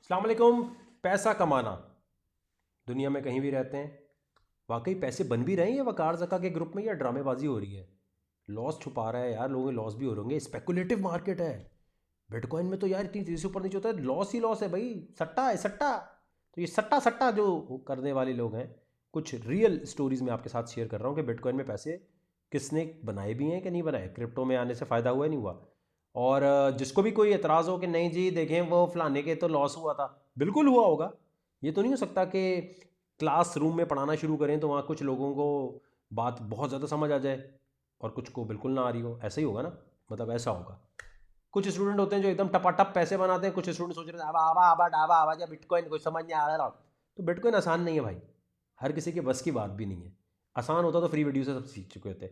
अस्सलाम वालेकुम। पैसा कमाना, दुनिया में कहीं भी रहते हैं, वाकई पैसे बन भी रहे हैं या वकार जका के ग्रुप में, या ड्रामेबाजी हो रही है। लॉस छुपा रहा है यार, लोगों के लॉस भी हो रहे होंगे। स्पेकुलेटिव मार्केट है। बिटकॉइन में तो यार इतनी तेजी से ऊपर नीचे होता है, लॉस ही लॉस है भाई। सट्टा है सट्टा। तो ये सट्टा सट्टा जो करने वाले लोग हैं, कुछ रियल स्टोरीज मैं आपके साथ शेयर कर रहा हूँ कि बिटकॉइन में पैसे किसने बनाए भी हैं कि नहीं बनाए, क्रिप्टो में आने से फ़ायदा हुआ नहीं हुआ। और जिसको भी कोई एतराज़ हो कि नहीं जी देखें वो फलाने के तो लॉस हुआ था, बिल्कुल हुआ होगा। ये तो नहीं हो सकता कि क्लास रूम में पढ़ाना शुरू करें तो वहाँ कुछ लोगों को बात बहुत ज़्यादा समझ आ जाए और कुछ को बिल्कुल ना आ रही हो। ऐसा ही होगा ना, मतलब ऐसा होगा। कुछ स्टूडेंट होते हैं जो एकदम टपाटप पैसे बनाते हैं, कुछ स्टूडेंट सोच रहे हैं आवा आवा आवा डावा आवा या बिटकॉइन कुछ समझ नहीं आ रहा। तो बिटकॉइन आसान नहीं है भाई, हर किसी के बस की बात भी नहीं है। आसान होता तो फ्री वीडियो से सब सीख चुके होते।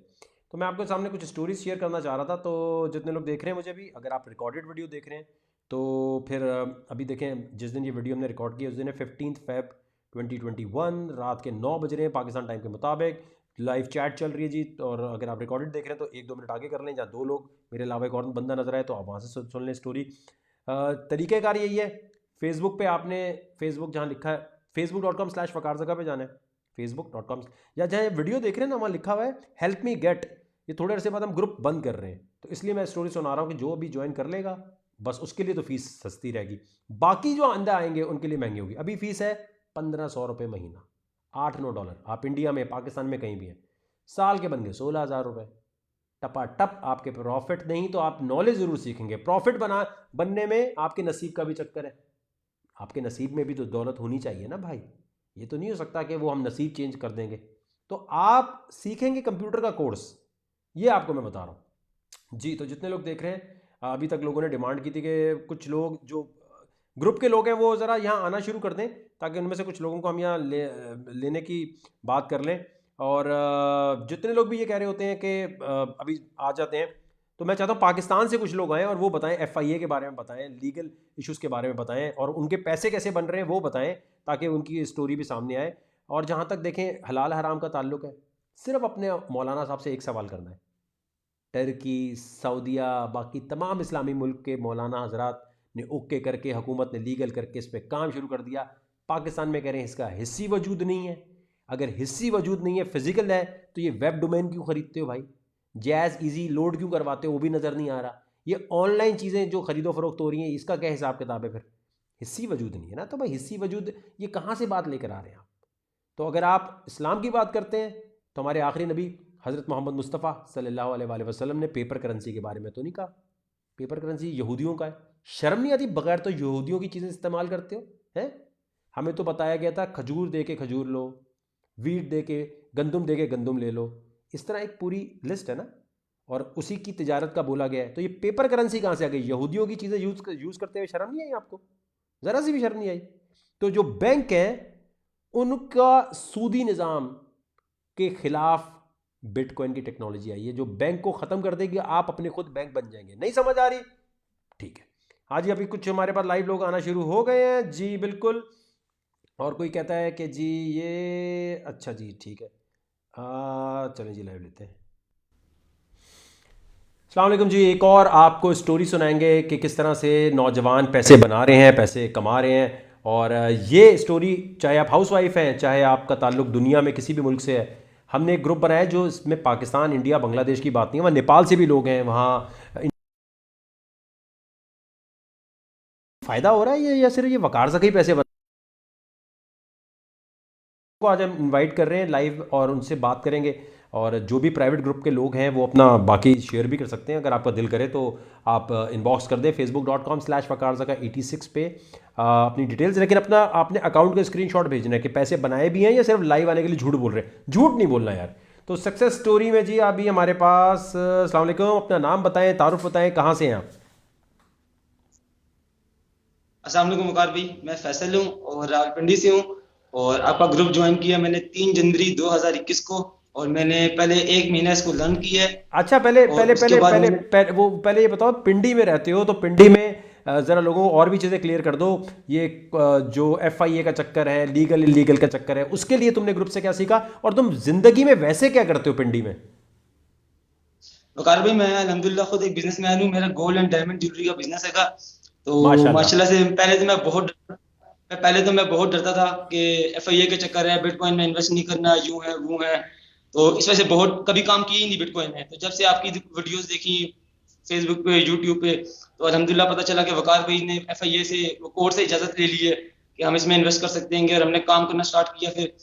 तो मैं आपके सामने कुछ स्टोरीज शेयर करना चाह रहा था। तो जितने लोग देख रहे हैं मुझे भी, अगर आप रिकॉर्डेड वीडियो देख रहे हैं तो फिर अभी देखें, जिस दिन ये वीडियो हमने रिकॉर्ड की उस दिन है 15 फेब 2021, रात के 9 बज रहे हैं पाकिस्तान टाइम के मुताबिक। लाइव चैट चल रही है जी। और अगर आप रिकॉर्डेड देख रहे हैं तो 1-2 मिनट आगे कर लें, जहाँ 2 लोग मेरे अलावा एक और बंदा नजर आए तो आप वहाँ से सुन लें स्टोरी। तरीक़ेकार यही है, फेसबुक पे आपने फेसबुक जहाँ लिखा है facebook.com/वकार जगह पे जाना है। facebook.com, या जहाँ वीडियो देख रहे हैं ना वहाँ लिखा हुआ है हेल्प मी गेट। ये थोड़े अरसे बाद हम ग्रुप बंद कर रहे हैं, तो इसलिए मैं स्टोरी सुना रहा हूँ कि जो भी ज्वाइन कर लेगा बस उसके लिए तो फीस सस्ती रहेगी। बाकी जो अंदर आएंगे उनके लिए महंगी होगी। अभी फीस है 1500 रुपये महीना, $8-9। आप इंडिया में पाकिस्तान में कहीं भी हैं, साल के बन गए 16,000 रुपये। टपाटप आपके प्रॉफिट नहीं तो आप नॉलेज जरूर सीखेंगे। प्रॉफिट बनने में आपके नसीब का भी चक्कर है। आपके नसीब में भी तो दौलत होनी चाहिए ना भाई। ये तो नहीं हो सकता कि वो हम नसीब चेंज कर देंगे। तो आप सीखेंगे कंप्यूटर का कोर्स, ये आपको मैं बता रहा हूँ जी। तो जितने लोग देख रहे हैं, अभी तक लोगों ने डिमांड की थी कि कुछ लोग जो ग्रुप के लोग हैं वो ज़रा यहाँ आना शुरू कर दें, ताकि उनमें से कुछ लोगों को हम यहाँ लेने की बात कर लें। और जितने लोग भी ये कह रहे होते हैं कि अभी आ जाते हैं, तो मैं चाहता हूँ पाकिस्तान से कुछ लोग आएँ और वो बताएं, FIA के बारे में बताएं, लीगल इश्यूज़ के बारे में बताएं, और उनके पैसे कैसे बन रहे हैं वो बताएं, ताकि उनकी स्टोरी भी सामने आए। और जहाँ तक देखें हलाल हराम का ताल्लुक है, सिर्फ अपने मौलाना साहब से एक सवाल करना है। टर्की, सऊदिया, बाकी तमाम इस्लामी मुल्क के मौलाना हजरात ने ओके करके, हुकूमत ने लीगल करके इस पर काम शुरू कर दिया। पाकिस्तान में कह रहे हैं इसका हिस्सी वजूद नहीं है। अगर हिस्सी वजूद नहीं है, फिजिकल है, तो ये वेब डोमेन क्यों खरीदते हो भाई? जैज़ इजी लोड क्यों करवाते हो, वो भी नज़र नहीं आ रहा। ये ऑनलाइन चीज़ें जो खरीदो फरोख्त हो रही हैं, इसका क्या हिसाब किताब है? फिर हिस्सी वजूद नहीं है ना, तो भाई हिस्सी वजूद ये कहाँ से बात लेकर आ रहे हैं आप? तो अगर आप इस्लाम की बात करते हैं तो हमारे आखिरी नबी हज़रत मोहम्मद मुस्तफ़ा सल्लल्लाहु अलैहि वसल्लम ने पेपर करेंसी के बारे में तो नहीं कहा। पेपर करेंसी यहूदियों का है। शर्म नहीं आती? बगैर तो यहूदियों की चीज़ें इस्तेमाल करते हो हैं। हमें तो बताया गया था खजूर दे के खजूर लो, वीट दे के, गंदुम दे के गंदुम ले लो। इस तरह एक पूरी लिस्ट है ना, और उसी की तिजारत का बोला गया है। तो ये पेपर करेंसी कहाँ से आ गई? यहूदियों की चीज़ें यूज़ करते हुए शर्म नहीं आई आपको? ज़रा सी भी शर्म नहीं आई? तो जो बैंक है उनका सूदी निज़ाम के खिलाफ बिटकॉइन की टेक्नोलॉजी आई है, जो बैंक को ख़त्म कर देगी। आप अपने खुद बैंक बन जाएंगे। नहीं समझ आ रही? ठीक है। हाँ जी, अभी कुछ हमारे पास लाइव लोग आना शुरू हो गए हैं जी, बिल्कुल। और कोई कहता है कि जी ये अच्छा जी ठीक है, चलें जी लाइव लेते हैं। अस्सलाम वालेकुम जी। एक और आपको स्टोरी सुनाएंगे कि किस तरह से नौजवान पैसे बना रहे हैं, पैसे कमा रहे हैं। और ये स्टोरी, चाहे आप हाउस वाइफ हैं, चाहे आपका ताल्लुक दुनिया में किसी भी मुल्क से है, हमने एक ग्रुप बनाया है जो इसमें पाकिस्तान, इंडिया, बांग्लादेश की बात नहीं है, वहाँ नेपाल से भी लोग हैं। वहाँ फ़ायदा हो रहा है ये, या सिर्फ ये वकार से ही पैसे को आज हम इनवाइट कर रहे हैं लाइव और उनसे बात करेंगे। और जो भी प्राइवेट ग्रुप के लोग हैं वो अपना बाकी शेयर भी कर सकते हैं, अगर आपका दिल करे तो आप इनबॉक्स कर दें facebook.com/वकारज़का86 पे अपनी डिटेल्स। लेकिन अपना आपने अकाउंट का स्क्रीनशॉट भेजना है कि पैसे बनाए भी हैं या सिर्फ लाइव आने के लिए झूठ बोल रहे हैं। झूठ नहीं बोलना यार। तो सक्सेस स्टोरी में जी अभी हमारे पास, अस्सलाम वालेकुम, अपना नाम बताएं, तारुफ बताएं, कहाँ से हैं आप? अस्सलाम वालेकुम वकार भाई, मैं फैसल हूँ और रावलपिंडी से हूँ। और आपका ग्रुप ज्वाइन किया मैंने 3 जनवरी 2021 को। और मैंने पहले 1 महीना इसको लर्न किया है। अच्छा, पहले और पहले उसके पहले बाद पहले मैंने पहले ये बताओ, पिंडी में रहते हो तो पिंडी में ज़रा लोगों को और भी चीज़ें क्लियर कर दो। ये जो FIA का चक्कर है, लीगल इलीगल का चक्कर है, उसके लिए तुमने ग्रुप से क्या सीखा, और तुम जिंदगी में वैसे क्या करते हो पिंडी में? वकार भाई, मैं अल्हम्दुलिल्लाह खुद एक बिजनेसमैन हूँ। मेरा गोल्ड एंड डायमंड ज्वेलरी का बिजनेस हैगा। तो माशाल्लाह। माशाल्लाह से पहले तो मैं बहुत मैं बहुत डरता था कि एफआईए के चक्कर है, बिटकॉइन में इन्वेस्ट नहीं करना, यूं है वो है। तो इस वजह से बहुत कभी काम किए ही नहीं बिटकॉइन में। तो जब से आपकी वीडियोस देखी फेसबुक पे, यूट्यूब पे, तो अल्हम्दुलिल्लाह पता चला कि वकार भाई ने एफआईए से, वो कोर्ट से इजाजत ले ली है कि हम इसमें इन्वेस्ट कर सकते हैं। और हमने काम करना स्टार्ट किया। फिर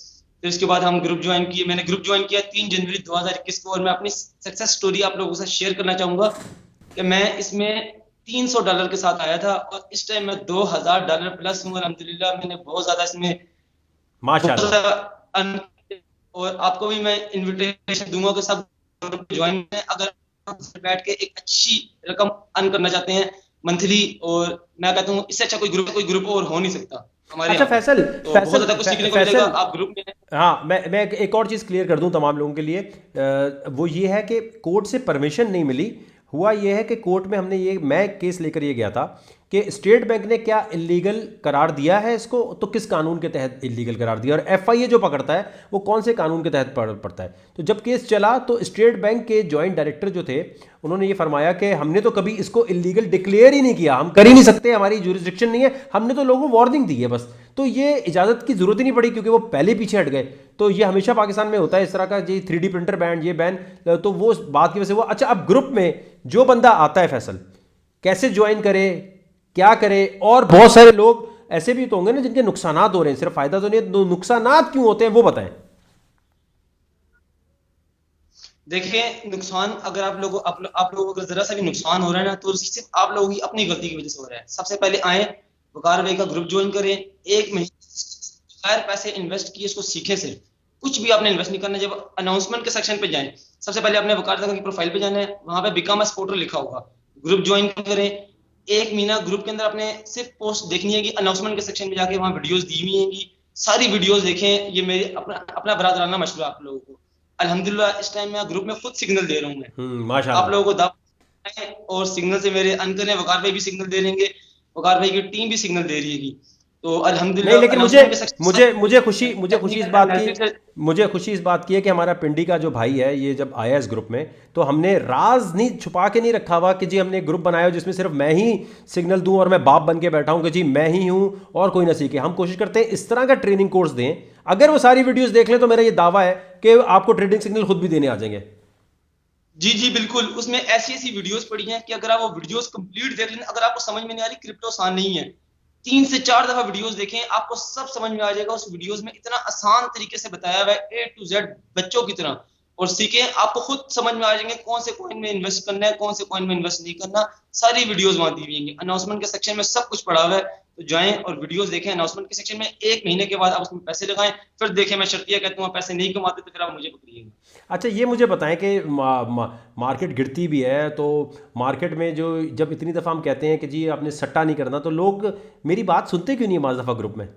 इसके बाद हम ग्रुप ज्वाइन किए। मैंने ग्रुप ज्वाइन किया 3 जनवरी 2021 को। और मैं अपनी सक्सेस स्टोरी आप लोगों के साथ शेयर करना चाहूंगा कि मैं इसमें $300 के साथ आया था और इस टाइम मैं $2000 प्लस हूँ अल्हम्दुलिल्लाह। मैंने बहुत ज्यादा इसमें बहुत माशाल्लाह। ज्यादा और आपको भी मैं इनविटेशन दूंगा कि सब ज्वाइन करें अगर बैठ के एक अच्छी रकम अर्न करना चाहते हैं मंथली। और मैं कहता हूँ इससे अच्छा कोई ग्रुप और हो नहीं सकता हमारे अच्छा यहाँ पे। फैसल, तो बहुत ज्यादा कुछ सीखने को मिलेगा। फैसल, आप ग्रुप में हाँ, मैं एक और चीज़ क्लियर कर दूं तमाम लोगों के लिए। वो ये है कि कोर्ट से परमिशन नहीं मिली। हुआ ये है कि कोर्ट में मैं केस लेकर ये गया था कि स्टेट बैंक ने क्या इलीगल करार दिया है इसको, तो किस कानून के तहत इलीगल करार दिया, और एफआईए जो पकड़ता है वो कौन से कानून के तहत पड़ता है। तो जब केस चला तो स्टेट बैंक के जॉइंट डायरेक्टर जो थे उन्होंने ये फरमाया कि हमने तो कभी इसको इलीगल डिक्लेयर ही नहीं किया, हम कर ही नहीं सकते, हमारी जुरिस्डिक्शन नहीं है, हमने तो लोगों को वार्निंग दी है बस। तो ये इजाज़त की ज़रूरत ही नहीं पड़ी क्योंकि वो पहले पीछे हट गए। तो ये हमेशा पाकिस्तान में होता है इस तरह का, ये 3D प्रिंटर बैन, ये बैन, तो वो बात की वजह से वो। अच्छा, अब ग्रुप में जो बंदा आता है फैसल, कैसे ज्वाइन करे, क्या करे, और बहुत सारे लोग ऐसे भी तो होंगे ना जिनके नुकसानात हो रहे हैं, सिर्फ फायदा तो नहीं है, नुकसानात क्यों होते हैं वो बताएं। देखिए, नुकसान अगर आप लोगों को अगर जरा सा भी नुकसान हो रहा है ना, तो सिर्फ आप लोगों की अपनी गलती की वजह से हो रहा है। सबसे पहले आए, वकार भाई का ग्रुप ज्वाइन करें, 1 महीने बगैर पैसे इन्वेस्ट किए इसको सीखें। सिर्फ कुछ भी आपने इन्वेस्ट नहीं करना। जब अनाउंसमेंट के सेक्शन पे जाएं, सबसे पहले आपने वकार की प्रोफाइल पे जाना है, वहां पे बिकम अ सपोर्टर लिखा होगा, ग्रुप ज्वाइन करें। 1 महीना ग्रुप के अंदर आपने सिर्फ पोस्ट देखनी है कि अनाउंसमेंट के सेक्शन में जाके वहां वीडियोस दी हुई हैं, सारी वीडियोस देखें। ये मेरे अपना अपना बरादराना मशवरा आप लोगों को। अल्हम्दुलिल्लाह इस टाइम मैं ग्रुप में खुद सिग्नल दे रहा हूँ। मैं आप माशाल्लाह। लोगों को दावा है और सिग्नल से मेरे अनकर ने, वकार भाई भी सिग्नल दे देंगे, वकार भाई की टीम भी सिग्नल दे रही है। तो नहीं, अल्हम्दुलिल्लाह लेकिन मुझे अनाउंसमेंट के मुझे सेक्शन मुझे खुशी इस टेक्निकल बात की, एनालिसिस से। है कि हमारा पिंडी का जो भाई है ये जब आया इस ग्रुप में, तो हमने राज नहीं छुपा के नहीं रखा हुआ कि जी हमने एक ग्रुप बनाया हो जिसमें सिर्फ मैं ही सिग्नल दूं और मैं बाप बन के बैठा हूं कि जी मैं ही हूं और कोई ना सीखे। हम कोशिश करते हैं इस तरह का ट्रेनिंग कोर्स दें। अगर वो सारी वीडियोस देख लें तो मेरा ये दावा है कि आपको ट्रेडिंग सिग्नल खुद भी देने आ जाएंगे। जी जी बिल्कुल, उसमें ऐसी ऐसी वीडियोस पड़ी हैं कि अगर आप वो वीडियोस कंप्लीट देख लें, अगर आपको समझ में नहीं आ रही क्रिप्टो आसान नहीं है, 3 से 4 दफा वीडियोस देखें, आपको सब समझ में आ जाएगा। उस वीडियोस में इतना आसान तरीके से बताया हुआ है A to Z बच्चों की तरह। और सीखें, आपको खुद समझ में आ जाएंगे कौन से कॉइन में इन्वेस्ट करना है, कौन से कॉइन में इन्वेस्ट नहीं करना। सारी वीडियोस वहां दी हुई हैं, अनाउंसमेंट के सेक्शन में सब कुछ पड़ा हुआ है। तो जाएं और वीडियोस देखें अनाउंसमेंट के सेक्शन में। 1 महीने के बाद आप उसमें पैसे लगाएं, फिर देखें। मैं शर्तिया कहता हूँ, पैसे नहीं कमाते तो फिर आप मुझे पकड़िएगा। अच्छा, ये मुझे बताएं कि मार्केट गिरती भी है तो मार्केट में जो जब इतनी दफ़ा हम कहते हैं कि जी आपने सट्टा नहीं करना, तो लोग मेरी बात सुनते क्यों नहीं है माज़ दफ़ा ग्रुप में।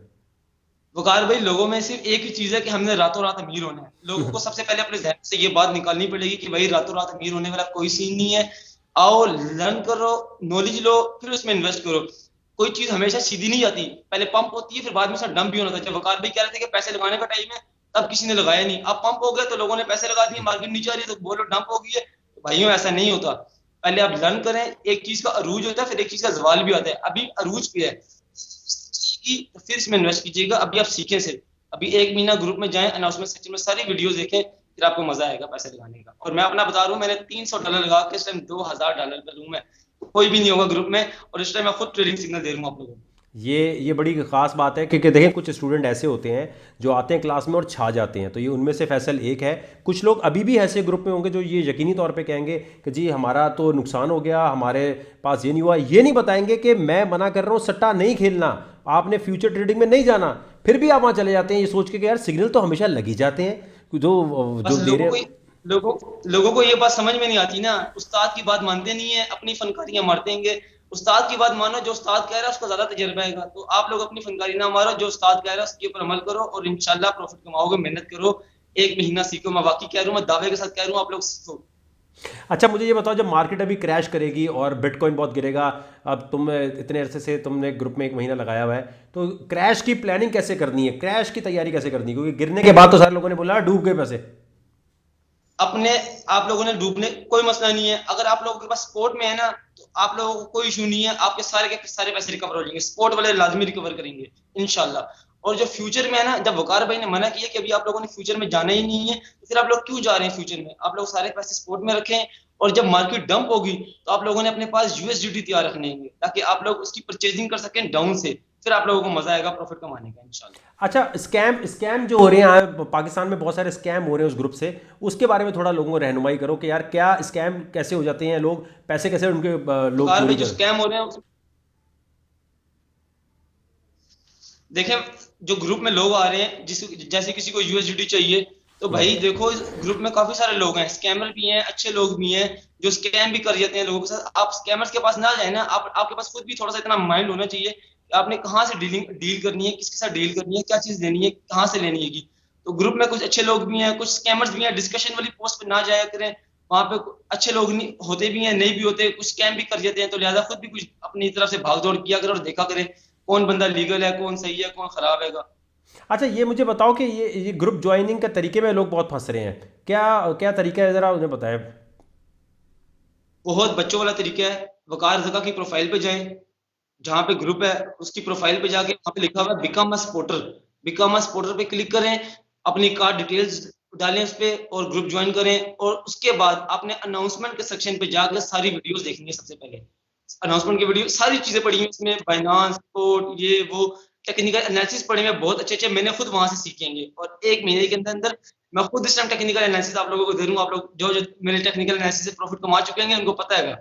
वकार भाई, लोगों में सिर्फ एक ही चीज है कि हमने रातों रात अमीर होना है। लोगों को सबसे पहले अपने जहन से ये बात निकालनी पड़ेगी कि भाई रातों रात अमीर होने वाला कोई सीन नहीं है। आओ, लर्न करो, नॉलेज लो, फिर उसमें इन्वेस्ट करो। कोई चीज हमेशा सीधी नहीं जाती, पहले पंप होती है, फिर बाद में उसका डंप भी होना था। जब वकार भाई कह रहे थे कि पैसे लगाने का टाइम है, तब किसी ने लगाया नहीं। अब पंप हो गया तो लोगों ने पैसे लगा दिए, मार्केट नीचे आ रही है तो बोलो डंप हो गई है। तो भाइयों, ऐसा नहीं होता। पहले आप लर्न करें। एक चीज का अरूज होता है, फिर एक चीज का जवाल भी आता है। अभी अरूज पे है तो फिर इसमें इन्वेस्ट कीजिएगा। अभी आप सीखें सिर्फ। अभी 1 महीना ग्रुप में जाएं, अनाउंसमेंट सेक्शन में सारी वीडियोस देखें, फिर आपको मजा आएगा पैसे लगाने का। और मैं अपना बता रहा हूँ, मैंने $300 लगा के इस टाइम $2000 पे हूँ मैं। कोई भी नहीं होगा ग्रुप में। और इस टाइम मैं खुद ट्रेडिंग सिग्नल दे रहा हूँ आप लोगों को। ये बड़ी ख़ास बात है क्योंकि देखें कुछ स्टूडेंट ऐसे होते हैं जो आते हैं क्लास में और छा जाते हैं, तो ये उनमें से फैसल एक है। कुछ लोग अभी भी ऐसे ग्रुप में होंगे जो ये यकीनी तौर पे कहेंगे कि जी हमारा तो नुकसान हो गया, हमारे पास ये नहीं हुआ। ये नहीं बताएंगे कि मैं मना कर रहा हूँ सट्टा नहीं खेलना, आपने फ्यूचर ट्रेडिंग में नहीं जाना, फिर भी आप वहाँ चले जाते हैं ये सोच के कि यार सिग्नल तो हमेशा लग ही जाते हैं जो बस जो दे रहे हैं। लोगों को ये बात समझ में नहीं आती ना। उस्ताद की बात मानते नहीं है, अपनी फनकारियां मारते हैं। उस्ताद की बात मानो, जो उस्ताद कह रहा है उसका ज्यादा तजर्बा है। तो आप लोग अपनी फनकारी ना मारो, जो उस्ताद कह रहा है उसके ऊपर अमल करो और इंशाल्लाह प्रॉफिट कमाओगे। मेहनत करो, 1 महीना सीखो। मैं वाकई कह रहा हूँ, मैं दावे के साथ कह रहा हूँ, आप लोग सीखो। अच्छा, मुझे ये बताओ, जब मार्केट अभी क्रैश करेगी और बिटकॉइन बहुत गिरेगा, अब तुम इतने अरसे से तुमने ग्रुप में 1 महीना लगाया हुआ है, तो क्रैश की प्लानिंग कैसे करनी है, क्रैश की तैयारी कैसे करनी है, क्योंकि गिरने के बाद तो सारे लोगों ने बोला डूब गए पैसे। अपने आप लोगों ने डूबने कोई मसला नहीं है। अगर आप लोगों के पास स्पोर्ट में है ना, तो आप लोगों को कोई इशू नहीं है, आपके सारे के सारे पैसे रिकवर हो जाएंगे, स्पॉट वाले लाजमी रिकवर करेंगे इंशाल्लाह। और जो फ्यूचर में है ना, जब वकार भाई ने मना किया कि अभी आप लोगों ने फ्यूचर में जाना ही नहीं है, तो फिर आप लोग क्यों जा रहे हैं फ्यूचर में? आप लोग सारे पैसे स्पोर्ट में रखें, और जब मार्केट डंप होगी तो आप लोगों ने अपने पास यूएसडीटी तैयार रखने होंगे, ताकि आप लोग उसकी परचेजिंग कर सकें डाउन से, फिर आप लोगों को मजा आएगा प्रॉफिट कमाने का इंशाल्लाह। अच्छा, स्कैम स्कैम जो हो रहे हैं यहाँ पाकिस्तान में, बहुत सारे स्कैम हो रहे हैं उस ग्रुप से, उसके बारे में थोड़ा लोगों को रहनुमाई करो कि यार क्या स्कैम कैसे हो जाते हैं, लोग पैसे कैसे उनके लोग वकार चोरी भाई जो कर। स्कैम हो रहे हैं, देखें, जो ग्रुप में लोग आ रहे हैं, जिस जैसे किसी को यूएसडीटी चाहिए, तो भाई देखो इस ग्रुप में काफी सारे लोग हैं, स्कैमर भी हैं, अच्छे लोग भी हैं, जो स्कैम भी कर जाते हैं लोगों के साथ। आप स्कैमर्स के पास ना जाए ना, आप आपके पास खुद भी थोड़ा सा इतना माइंड होना चाहिए कि आपने कहाँ से डील करनी है, किसके साथ डील करनी है, क्या चीज लेनी है, कहाँ से लेनी है। तो ग्रुप में कुछ अच्छे लोग भी हैं, कुछ स्कैमर्स भी हैं, डिस्कशन वाली पोस्ट पे ना जाया करें, वहां पे अच्छे लोग नहीं होते भी हैं, नहीं भी होते, कुछ स्कैम भी कर जाते हैं, तो लिहाजा खुद भी कुछ अपनी तरफ से भागदौड़ किया करें और देखा करें कौन बंदा लीगल है, कौन सही है, कौन खराब है। अच्छा, ये मुझे बताओ कि ये ग्रुप ज्वाइनिंग के तरीके में लोग बहुत फंस रहे हैं, क्या क्या तरीका है, ज़रा उन्हें बताएं। बहुत बच्चों वाला तरीका है। वकार जका की प्रोफाइल पे जाएं, जहां पे ग्रुप है उसकी प्रोफाइल पे जाके वहां पे लिखा हुआ है become a supporter, become a supporter पे क्लिक करें, अपनी कार्ड डिटेल्स डालें उस पे और ग्रुप ज्वाइन करें। और उसके बाद आपने अनाउंसमेंट के सेक्शन पे जाकर सारी वीडियोस देखनी है। सबसे पहले अनाउंसमेंट की वीडियो, सारी चीजें पड़ी हुई इसमें, बाइनांस सपोर्ट, ये वो टेक्निकल एनालिसिस पड़े हुए बहुत अच्छे अच्छे, मैंने खुद वहां से सीखेंगे, और एक महीने के अंदर अंदर मैं खुद इस टाइम टेक्निकल एनालिसिस आप लोगों को दे दूंगा। आप लोग जो जो मेरे टेक्निकल एनालिसिस से प्रॉफिट कमा चुके हैं उनको पता है।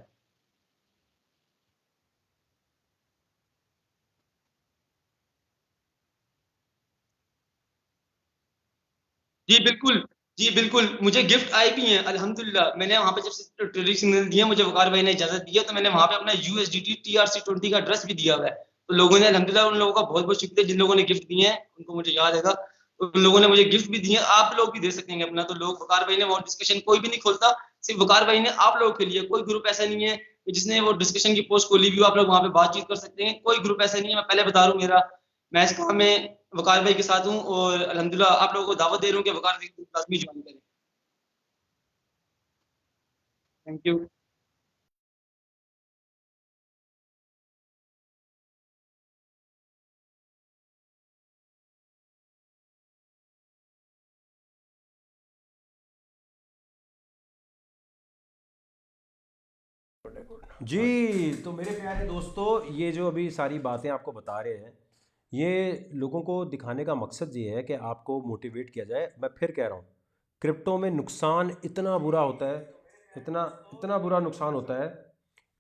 जी बिल्कुल, जी बिल्कुल, मुझे गिफ्ट आए भी हैं अल्हम्दुलिल्लाह। मैंने वहाँ पे जब से ट्रेडिंग सिग्नल दिया, मुझे वकार भाई ने इजाज़त दी है, तो मैंने वहाँ पे अपना यूएसडीटी TRC20 का एड्रेस भी दिया हुआ है। तो लोगों ने अल्हम्दुलिल्लाह, उन लोगों का बहुत-बहुत शुक्रिया जिन लोगों ने गिफ्ट दिए हैं, उनको मुझे याद हैगा। तो उन लोगों ने मुझे गिफ्ट भी दिए हैं, आप लोग भी दे सकेंगे अपना। तो लोग, वकार भाई ने वो डिस्कशन कोई भी नहीं खोलता, सिर्फ वकार भाई ने आप लोगों के लिए, कोई ग्रुप ऐसा नहीं है कि जिसने वो डिस्कशन की पोस्ट खोली भी हो, आप लोग वहाँ पे बातचीत कर सकते हैं। कोई ग्रुप ऐसा नहीं है, मैं पहले बता रहा हूँ, मैं इस काम में वकार भाई के साथ हूँ, और अल्हम्दुलिल्लाह आप लोगों को दावत दे रहा हूँ कि वकार भाई को लाज़मी ज्वाइन करें। Thank you. जी, तो मेरे प्यारे दोस्तों, ये जो अभी सारी बातें आपको बता रहे हैं, ये लोगों को दिखाने का मकसद ये है कि आपको मोटिवेट किया जाए। मैं फिर कह रहा हूँ, क्रिप्टो में नुकसान इतना बुरा होता है, इतना इतना बुरा नुकसान होता है,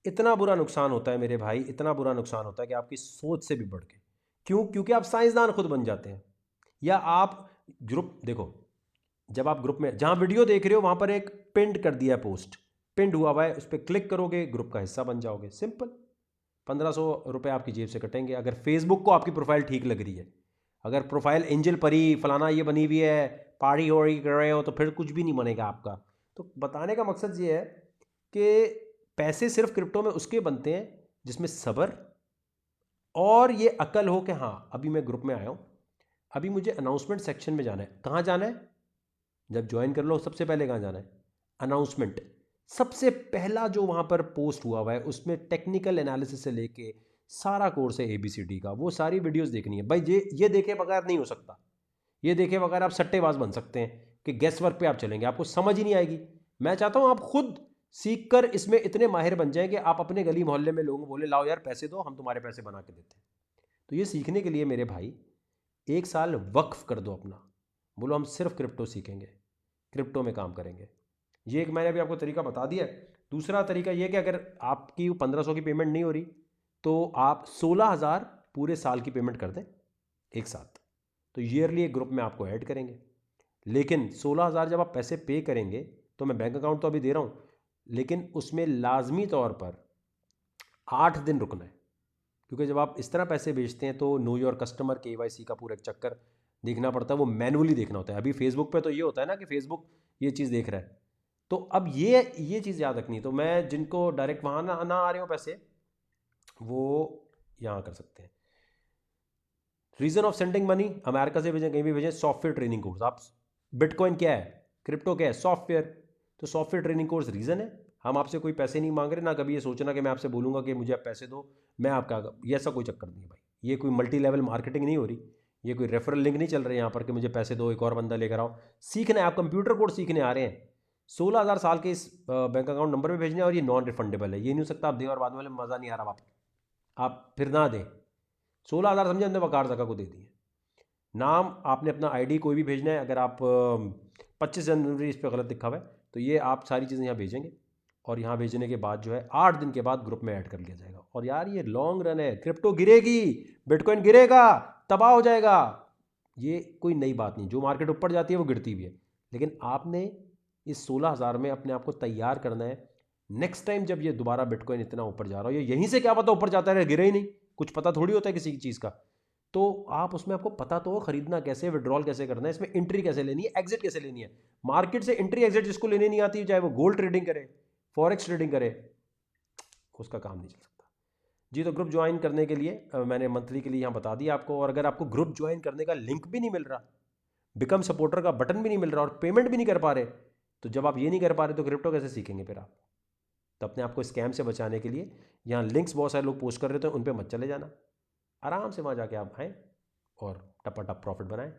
इतना बुरा नुकसान होता है मेरे भाई, इतना बुरा नुकसान होता है कि आपकी सोच से भी बढ़ के। क्यों? क्योंकि आप साइंसदान खुद बन जाते हैं। या आप ग्रुप देखो, जब आप ग्रुप में जहाँ वीडियो देख रहे हो वहाँ पर एक पिंड कर दिया पोस्ट, पिंड हुआ हुआ है, उस पर क्लिक करोगे, ग्रुप का हिस्सा बन जाओगे, सिंपल। 1500 रुपये आपकी जेब से कटेंगे। अगर फेसबुक को आपकी प्रोफाइल ठीक लग रही है, अगर प्रोफाइल एंजल परी फलाना ये बनी हुई है, पार्टी हो रही कर रहे हो, तो फिर कुछ भी नहीं बनेगा आपका। तो बताने का मकसद ये है कि पैसे सिर्फ क्रिप्टो में उसके बनते हैं जिसमें सब्र और ये अकल हो कि हाँ अभी मैं ग्रुप में आया हूँ, अभी मुझे अनाउंसमेंट सेक्शन में जाना है। कहाँ जाना है? जब ज्वाइन कर लो सबसे पहले कहाँ जाना है? अनाउंसमेंट। सबसे पहला जो वहाँ पर पोस्ट हुआ हुआ है उसमें टेक्निकल एनालिसिस से लेके सारा कोर्स है ABCD का, वो सारी वीडियोस देखनी है भाई। ये देखे बगैर नहीं हो सकता। ये देखे बगैर आप सट्टेबाज बन सकते हैं कि गेस वर्क पे आप चलेंगे, आपको समझ ही नहीं आएगी। मैं चाहता हूँ आप खुद सीख कर इसमें इतने माहिर बन जाएं कि आप अपने गली मोहल्ले में लोगों को बोले लाओ यार पैसे दो, हम तुम्हारे पैसे बना के देते हैं। तो ये सीखने के लिए मेरे भाई 1 साल वक्फ कर दो अपना, बोलो हम सिर्फ क्रिप्टो सीखेंगे, क्रिप्टो में काम करेंगे। ये एक मैंने अभी आपको तरीका बता दिया। दूसरा तरीका ये कि अगर आपकी 1500 की पेमेंट नहीं हो रही तो आप 16,000 पूरे साल की पेमेंट कर दें एक साथ, तो ईयरली एक ग्रुप में आपको ऐड करेंगे। लेकिन 16,000 जब आप पैसे पे करेंगे, तो मैं बैंक अकाउंट तो अभी दे रहा हूँ, लेकिन उसमें लाजमी तौर पर 8 दिन रुकना है। क्योंकि जब आप इस तरह पैसे बेचते हैं तो नो योर कस्टमर KYC का पूरा एक चक्कर देखना पड़ता है, वो मैनुअली देखना होता है। अभी फेसबुक पे तो ये होता है ना कि फेसबुक ये चीज़ देख रहा है। तो अब ये चीज़ याद रखनी है। तो मैं जिनको डायरेक्ट वहाँ ना आ रहे हो पैसे, वो यहाँ कर सकते हैं। Reason of sending money, America से भेजें, कहीं भी भेजें, सॉफ्टवेयर ट्रेनिंग कोर्स। आप बिटकॉइन क्या है, क्रिप्टो क्या है, सॉफ्टवेयर। तो सॉफ्टवेयर ट्रेनिंग कोर्स रीज़न है, हम आपसे कोई पैसे नहीं मांग रहे, ना कभी ये सोचना कि मैं आपसे बोलूँगा कि मुझे आप पैसे दो, मैं आपका, ये ऐसा कोई चक्कर नहीं है भाई। ये कोई मल्टी लेवल मार्केटिंग नहीं हो रही, ये कोई रेफरल लिंक नहीं चल रहे यहाँ पर कि मुझे पैसे दो, एक और बंदा लेकर आओ। सीखना है, आप कंप्यूटर कोड सीखने आ रहे हैं, 16,000 साल के इस बैंक अकाउंट नंबर पे भेजने हैं, और ये नॉन रिफंडेबल है। ये नहीं हो सकता आप दें और बाद में मज़ा नहीं आ रहा वापस आप फिर ना दें। 16,000 समझे हमने वकार जका को दे दिए। नाम आपने अपना आईडी कोई भी भेजना है, अगर आप 25 जनवरी इस पर गलत लिखा हुआ है तो ये आप सारी चीज़ें यहाँ भेजेंगे, और यहाँ भेजने के बाद जो है 8 दिन के बाद ग्रुप में ऐड कर लिया जाएगा। और यार ये लॉन्ग रन है, क्रिप्टो गिरेगी, बिटकॉइन गिरेगा, तबाह हो जाएगा, ये कोई नई बात नहीं। जो मार्केट ऊपर जाती है वो गिरती भी है, लेकिन आपने इस 16,000 में अपने आप को तैयार करना है। नेक्स्ट टाइम जब ये दोबारा बिटकॉइन इतना ऊपर जा रहा हो, ये यहीं से क्या पता ऊपर जाता है गिरे ही नहीं, कुछ पता थोड़ी होता है किसी चीज़ का, तो आप उसमें आपको पता तो हो खरीदना कैसे, विड्रॉल कैसे करना है, इसमें एंट्री कैसे लेनी है, एग्जिट कैसे लेनी है। मार्केट से एंट्री एग्जिट जिसको लेनी नहीं आती, चाहे वो गोल्ड ट्रेडिंग करे, फॉरेक्स ट्रेडिंग करे, उसका काम नहीं चल सकता जी। तो ग्रुप ज्वाइन करने के लिए मैंने मंथली के लिए यहाँ बता दिया आपको। और अगर आपको ग्रुप ज्वाइन करने का लिंक भी नहीं मिल रहा, बिकम सपोर्टर का बटन भी नहीं मिल रहा, और पेमेंट भी नहीं कर पा रहे, तो जब आप ये नहीं कर पा रहे तो क्रिप्टो कैसे सीखेंगे फिर आप। तो अपने आप को स्कैम से बचाने के लिए यहाँ लिंक्स बहुत सारे लोग पोस्ट कर रहे थे, उन पर मत चले जाना, आराम से वहाँ जाके आप आएँ और टपा टप प्रॉफिट बनाएं।